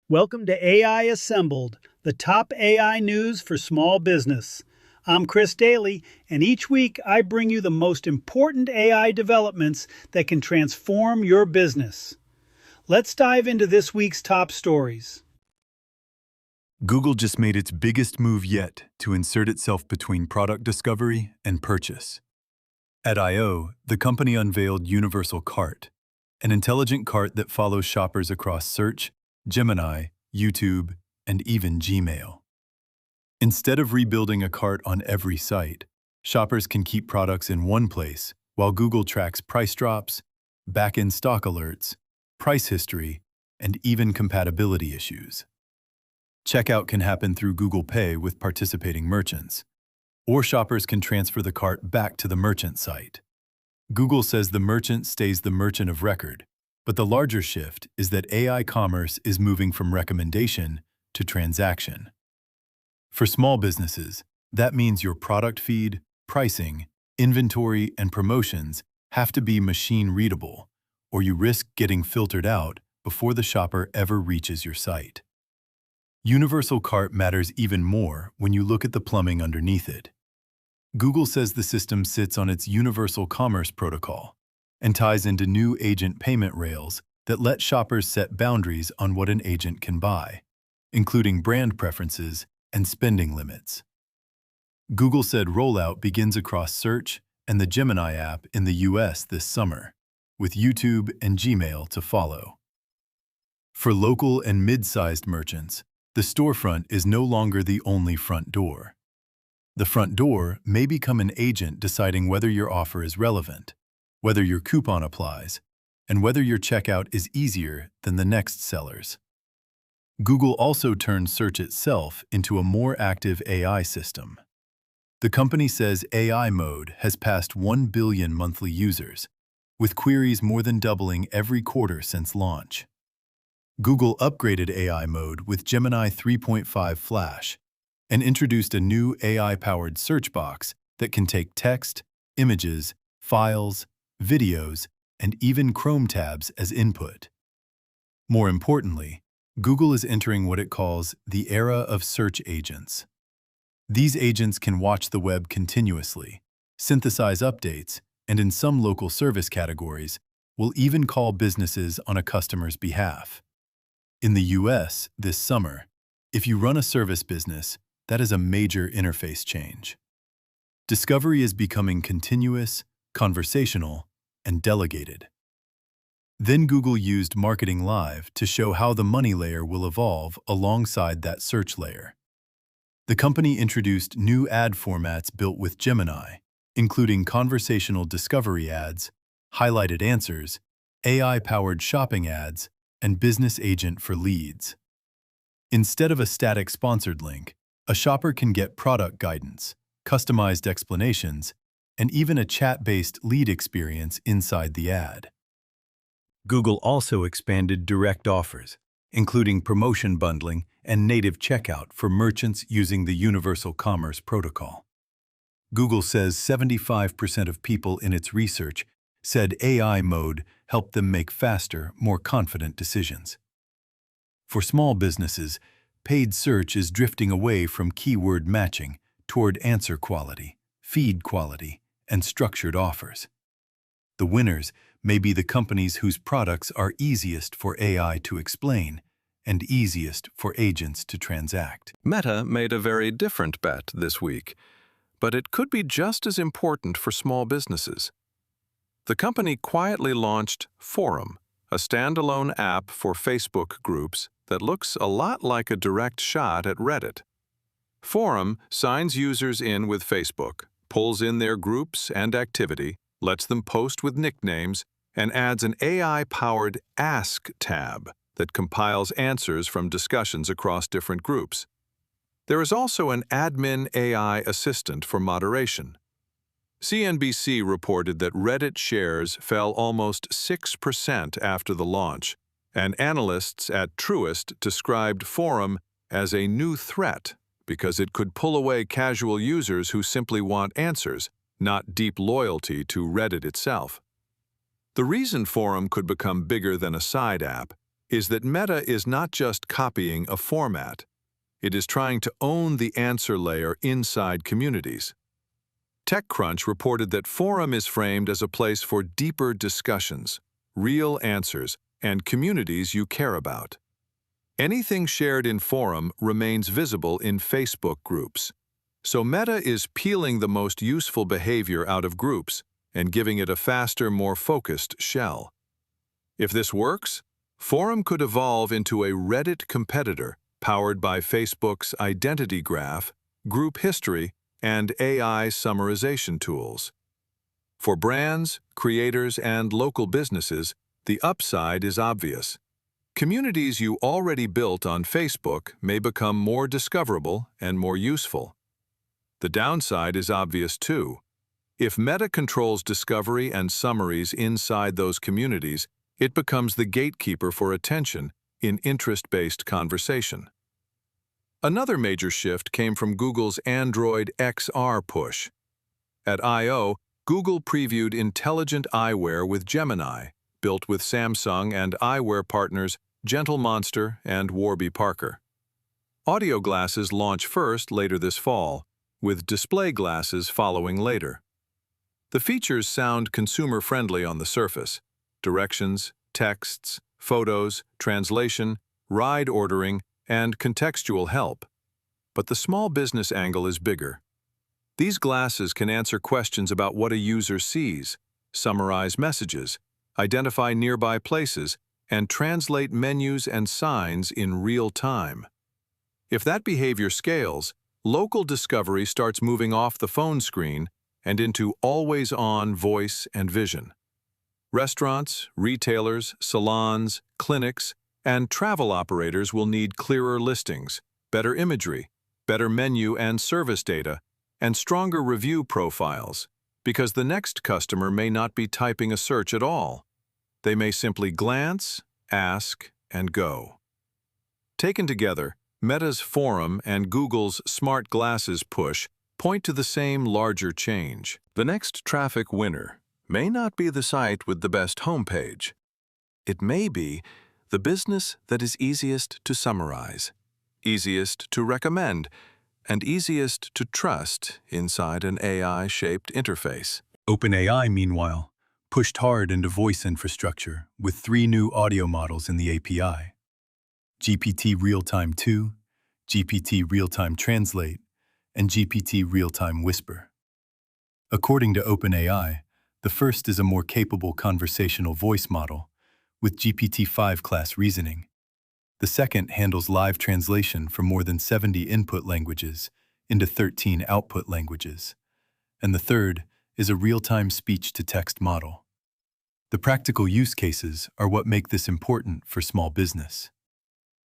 Welcome to AI Assembled, the top AI news for small business. I'm Chris Doelle, and each week I bring you the most important AI developments that can transform your business. Let's dive into this week's top stories. Google just made its biggest move yet to insert itself between product discovery and purchase. At I/O, the company unveiled Universal Cart, an intelligent cart that follows shoppers across Search, Gemini, YouTube, and even Gmail. Instead of rebuilding a cart on every site, shoppers can keep products in one place while Google tracks price drops, back-end stock alerts, price history, and even compatibility issues. Checkout can happen through Google Pay with participating merchants, or shoppers can transfer the cart back to the merchant site. Google says the merchant stays the merchant of record, but the larger shift is that AI commerce is moving from recommendation to transaction. For small businesses, that means your product feed, pricing, inventory, and promotions have to be machine-readable, or you risk getting filtered out before the shopper ever reaches your site. Universal Cart matters even more when you look at the plumbing underneath it. Google says the system sits on its Universal Commerce Protocol and ties into new agent payment rails that let shoppers set boundaries on what an agent can buy, including brand preferences and spending limits. Google said rollout begins across Search and the Gemini app in the US this summer, with YouTube and Gmail to follow. For local and mid-sized merchants, the storefront is no longer the only front door. The front door may become an agent deciding whether your offer is relevant, whether your coupon applies, and whether your checkout is easier than the next seller's. Google also turned Search itself into a more active AI system. The company says AI Mode has passed 1 billion monthly users, with queries more than doubling every quarter since launch. Google upgraded AI Mode with Gemini 3.5 Flash and introduced a new AI-powered search box that can take text, images, files, videos, and even Chrome tabs as input. More importantly, Google is entering what it calls the era of search agents. These agents can watch the web continuously, synthesize updates, and in some local service categories, will even call businesses on a customer's behalf. In the US this summer, if you run a service business, that is a major interface change. Discovery is becoming continuous, conversational, and delegated. Then Google used Marketing Live to show how the money layer will evolve alongside that search layer. The company introduced new ad formats built with Gemini, including conversational discovery ads, highlighted answers, AI-powered shopping ads, and business agent for leads. Instead of a static sponsored link, a shopper can get product guidance, customized explanations, and even a chat-based lead experience inside the ad. Google also expanded direct offers, including promotion bundling and native checkout for merchants using the Universal Commerce Protocol. Google says 75% of people in its research said AI Mode helped them make faster, more confident decisions. For small businesses, paid search is drifting away from keyword matching toward answer quality, feed quality, and structured offers. The winners may be the companies whose products are easiest for AI to explain and easiest for agents to transact. Meta made a very different bet this week, but it could be just as important for small businesses. The company quietly launched Forum, a standalone app for Facebook groups that looks a lot like a direct shot at Reddit. Forum signs users in with Facebook, pulls in their groups and activity, lets them post with nicknames, and adds an AI-powered Ask tab that compiles answers from discussions across different groups. There is also an admin AI assistant for moderation. CNBC reported that Reddit shares fell almost 6% after the launch, and analysts at Truist described Forum as a new threat because it could pull away casual users who simply want answers, not deep loyalty to Reddit itself. The reason Forum could become bigger than a side app is that Meta is not just copying a format. It is trying to own the answer layer inside communities. TechCrunch reported that Forum is framed as a place for deeper discussions, real answers, and communities you care about. Anything shared in Forum remains visible in Facebook groups. So Meta is peeling the most useful behavior out of groups and giving it a faster, more focused shell. If this works, Forum could evolve into a Reddit competitor powered by Facebook's identity graph, group history, and AI summarization tools. For brands, creators, and local businesses, the upside is obvious. Communities you already built on Facebook may become more discoverable and more useful. The downside is obvious too. If Meta controls discovery and summaries inside those communities, it becomes the gatekeeper for attention in interest-based conversation. Another major shift came from Google's Android XR push. At I/O, Google previewed intelligent eyewear with Gemini, built with Samsung and eyewear partners Gentle Monster and Warby Parker. Audio glasses launch first later this fall, with display glasses following later. The features sound consumer-friendly on the surface: directions, texts, photos, translation, ride ordering, and contextual help. But the small business angle is bigger. These glasses can answer questions about what a user sees, summarize messages, identify nearby places, and translate menus and signs in real time. If that behavior scales, local discovery starts moving off the phone screen and into always-on voice and vision. Restaurants, retailers, salons, clinics, and travel operators will need clearer listings, better imagery, better menu and service data, and stronger review profiles, because the next customer may not be typing a search at all. They may simply glance, ask, and go. Taken together, Meta's Forum and Google's smart glasses push point to the same larger change. The next traffic winner may not be the site with the best homepage. It may be the business that is easiest to summarize, easiest to recommend, and easiest to trust inside an AI-shaped interface. OpenAI, meanwhile, pushed hard into voice infrastructure with 3 new audio models in the API: GPT Real-Time 2, GPT Real-Time Translate, and GPT Real-Time Whisper. According to OpenAI, the first is a more capable conversational voice model with GPT-5 class reasoning. The second handles live translation from more than 70 input languages into 13 output languages. And the third is a real-time speech-to-text model. The practical use cases are what make this important for small business.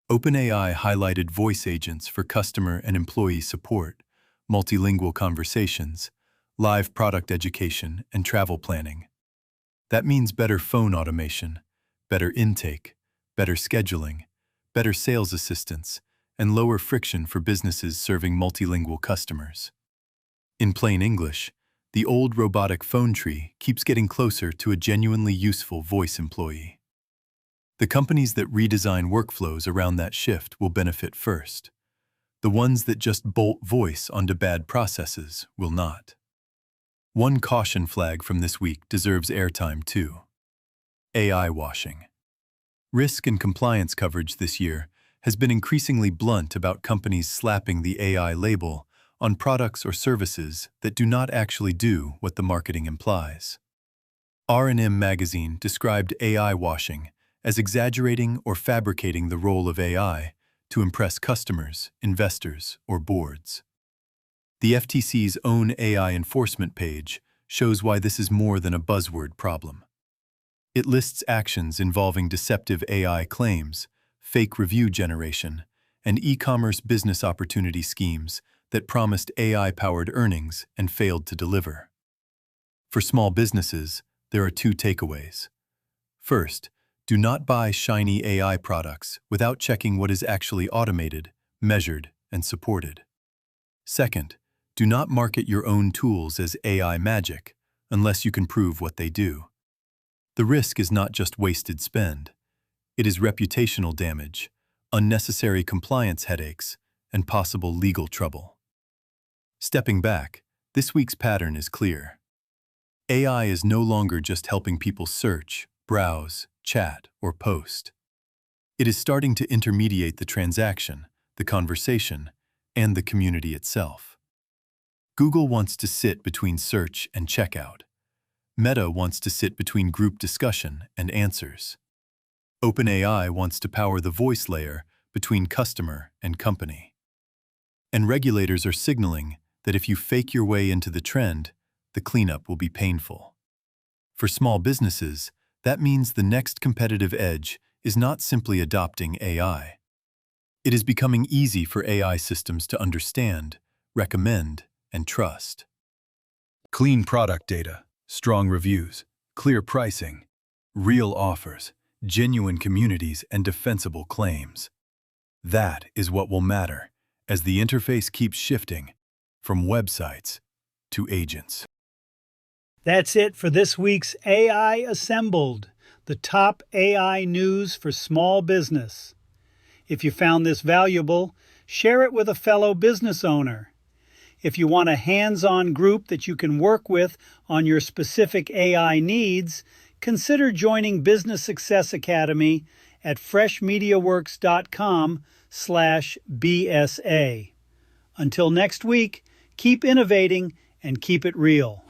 OpenAI highlighted voice agents for customer and employee support, multilingual conversations, live product education, and travel planning. That means better phone automation, better intake, better scheduling, better sales assistance, and lower friction for businesses serving multilingual customers. In plain English, the old robotic phone tree keeps getting closer to a genuinely useful voice employee. The companies that redesign workflows around that shift will benefit first. The ones that just bolt voice onto bad processes will not. One caution flag from this week deserves airtime too: AI washing. Risk and compliance coverage this year has been increasingly blunt about companies slapping the AI label on products or services that do not actually do what the marketing implies. R&M magazine described AI washing as exaggerating or fabricating the role of AI to impress customers, investors, or boards. The FTC's own AI enforcement page shows why this is more than a buzzword problem. It lists actions involving deceptive AI claims, fake review generation, and e-commerce business opportunity schemes that promised AI-powered earnings and failed to deliver. For small businesses, there are 2 takeaways. First, do not buy shiny AI products without checking what is actually automated, measured, and supported. Second, do not market your own tools as AI magic unless you can prove what they do. The risk is not just wasted spend. It is reputational damage, unnecessary compliance headaches, and possible legal trouble. Stepping back, this week's pattern is clear. AI is no longer just helping people search, browse, chat, or post. It is starting to intermediate the transaction, the conversation, and the community itself. Google wants to sit between search and checkout. Meta wants to sit between group discussion and answers. OpenAI wants to power the voice layer between customer and company. And regulators are signaling that if you fake your way into the trend, the cleanup will be painful. For small businesses, that means the next competitive edge is not simply adopting AI. It is becoming easy for AI systems to understand, recommend, and trust. Clean product data, strong reviews, clear pricing, real offers, genuine communities, and defensible claims. That is what will matter as the interface keeps shifting from websites to agents. That's it for this week's AI Assembled, the top AI news for small business. If you found this valuable, share it with a fellow business owner. If you want a hands-on group that you can work with on your specific AI needs, consider joining Business Success Academy at freshmediaworks.com/BSA. Until next week, keep innovating and keep it real.